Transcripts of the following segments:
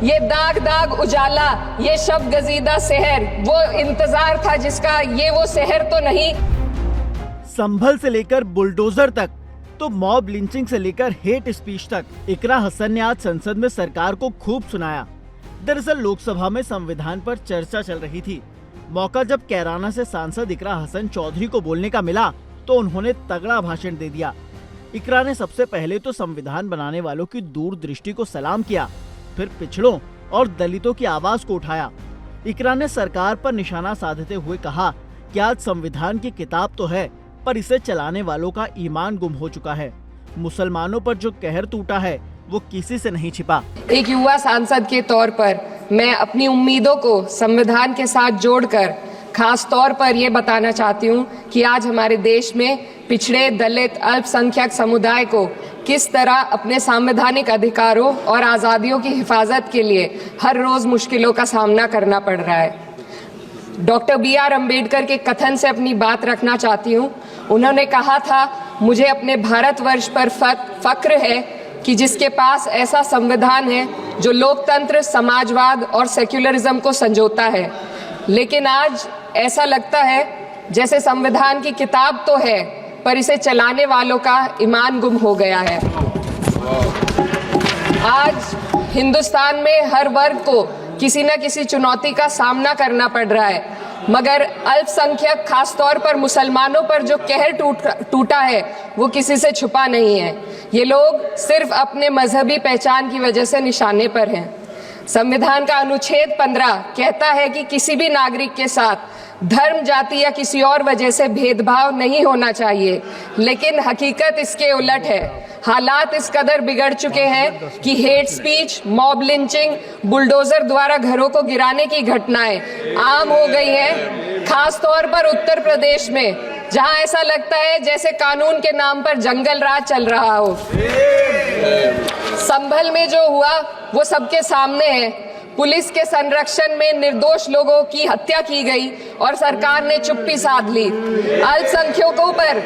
ये दाग दाग उजाला, ये शब गजीदा शहर, वो इंतजार था जिसका, ये वो शहर तो नहीं। संभल से लेकर बुलडोजर तक तो मॉब लिंचिंग से लेकर हेट स्पीच तक इकरा हसन ने आज संसद में सरकार को खूब सुनाया। दरअसल लोकसभा में संविधान पर चर्चा चल रही थी। मौका जब कैराना से सांसद इकरा हसन चौधरी को बोलने का मिला तो उन्होंने तगड़ा भाषण दे दिया। इकरा ने सबसे पहले तो संविधान बनाने वालों की दूरदृष्टि को सलाम किया, फिर पिछड़ों और दलितों की आवाज को उठाया। इकरा ने सरकार पर निशाना साधते हुए कहा कि आज संविधान की किताब तो है, पर इसे चलाने वालों का ईमान गुम हो चुका है। मुसलमानों पर जो कहर टूटा है वो किसी से नहीं छिपा। एक युवा सांसद के तौर पर मैं अपनी उम्मीदों को संविधान के साथ जोड़कर खास तौर पर ये बताना चाहती हूँ कि आज हमारे देश में पिछड़े, दलित, अल्पसंख्यक समुदाय को किस तरह अपने संवैधानिक अधिकारों और आज़ादियों की हिफाजत के लिए हर रोज मुश्किलों का सामना करना पड़ रहा है। Doctor B.R. अम्बेडकर के कथन से अपनी बात रखना चाहती हूँ। उन्होंने कहा था, मुझे अपने भारतवर्ष पर फक्र है कि जिसके पास ऐसा संविधान है जो लोकतंत्र, समाजवाद और सेक्युलरिज्म को संजोता है। लेकिन आज ऐसा लगता है जैसे संविधान की किताब तो है, पर इसे चलाने वालों का ईमान गुम हो गया है। आज हिंदुस्तान में हर वर्ग को किसी न किसी चुनौती का सामना करना पड़ रहा है, मगर अल्पसंख्यक, खासतौर पर मुसलमानों पर जो कहर टूटा है वो किसी से छुपा नहीं है। ये लोग सिर्फ अपने मजहबी पहचान की वजह से निशाने पर हैं। संविधान का अनुच्छेद 15 कहता है कि किसी भी नागरिक के साथ धर्म, जाति या किसी और वजह से भेदभाव नहीं होना चाहिए, लेकिन हकीकत इसके उलट है। हालात इस कदर बिगड़ चुके हैं कि hate speech, mob lynching, bulldozer द्वारा घरों को गिराने की घटनाएं आम हो गई हैं। खास तौर पर उत्तर प्रदेश में, जहां ऐसा लगता है जैसे कानून के नाम पर जंगल राज चल रहा हो। संभल में जो हुआ वो सबके सामने है। पुलिस के संरक्षण में निर्दोष लोगों की हत्या की गई और सरकार ने चुप्पी साध ली। अल्पसंख्यकों पर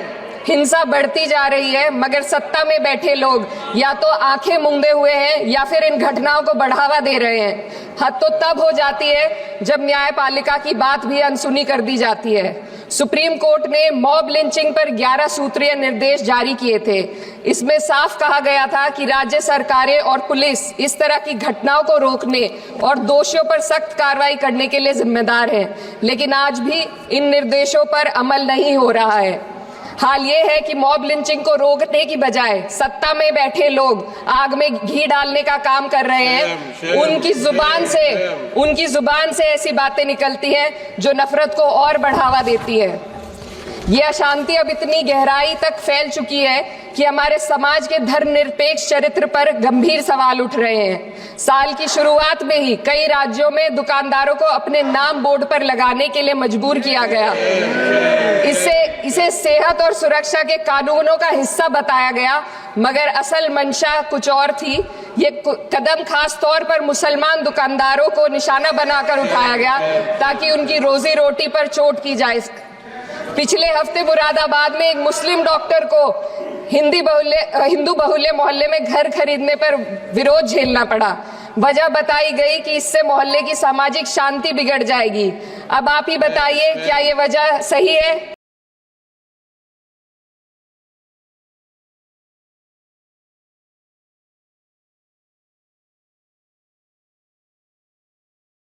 हिंसा बढ़ती जा रही है, मगर सत्ता में बैठे लोग या तो आंखें मूंदे हुए हैं या फिर इन घटनाओं को बढ़ावा दे रहे हैं। हद तो तब हो जाती है जब न्यायपालिका की बात भी अनसुनी कर दी जाती है। सुप्रीम कोर्ट ने मॉब लिंचिंग पर 11 सूत्रीय निर्देश जारी किए थे। इसमें साफ कहा गया था कि राज्य सरकारें और पुलिस इस तरह की घटनाओं को रोकने और दोषियों पर सख्त कार्रवाई करने के लिए जिम्मेदार हैं, लेकिन आज भी इन निर्देशों पर अमल नहीं हो रहा है। हाल ये है कि मॉब लिंचिंग को रोकने की बजाय सत्ता में बैठे लोग आग में घी डालने का काम कर रहे हैं। उनकी जुबान से ऐसी बातें निकलती हैं जो नफरत को और बढ़ावा देती है। ये अशांति अब इतनी गहराई तक फैल चुकी है कि हमारे समाज के धर्मनिरपेक्ष चरित्र पर गंभीर सवाल उठ रहे हैं। साल की शुरुआत में ही कई राज्यों में दुकानदारों को अपने नाम बोर्ड पर लगाने के लिए मजबूर किया गया। इसे सेहत और सुरक्षा के कानूनों का हिस्सा बताया गया, मगर असल मंशा कुछ और थी। ये कदम खास तौर पर मुसलमान दुकानदारों को निशाना बनाकर उठाया गया ताकि उनकी रोजी रोटी पर चोट की जाए। पिछले हफ्ते मुरादाबाद में एक मुस्लिम डॉक्टर को हिंदू बहुल्य मोहल्ले में घर खरीदने पर विरोध झेलना पड़ा। वजह बताई गई कि इससे मोहल्ले की सामाजिक शांति बिगड़ जाएगी। अब आप ही बताइए, क्या ये वजह सही है?